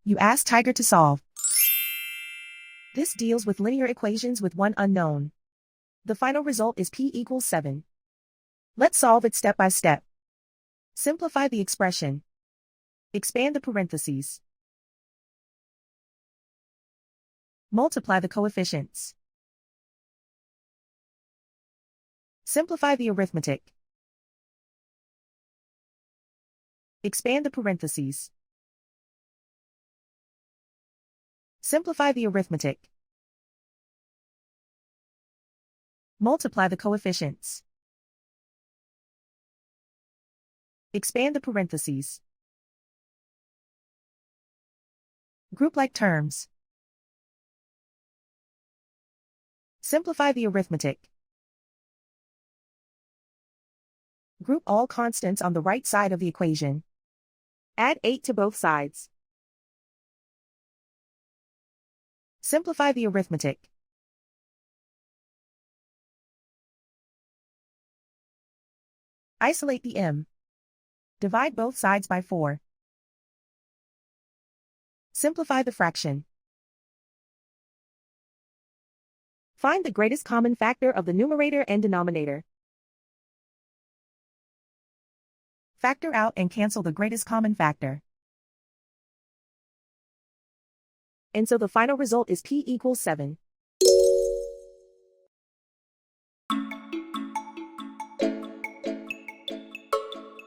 You ask Tiger to solve. This deals with linear equations with one unknown. The final result is p equals 7. Let's solve it step by step. Simplify the expression. Expand the parentheses. Multiply the coefficients. Simplify the arithmetic. Expand the parentheses. Simplify the arithmetic. Multiply the coefficients. Expand the parentheses. Group like terms. Simplify the arithmetic. Group all constants on the right side of the equation. Add 8 to both sides. Simplify the arithmetic. Isolate the m. Divide both sides by 4. Simplify the fraction. Find the greatest common factor of the numerator and denominator. Factor out and cancel the greatest common factor. And so the final result is p equals 7.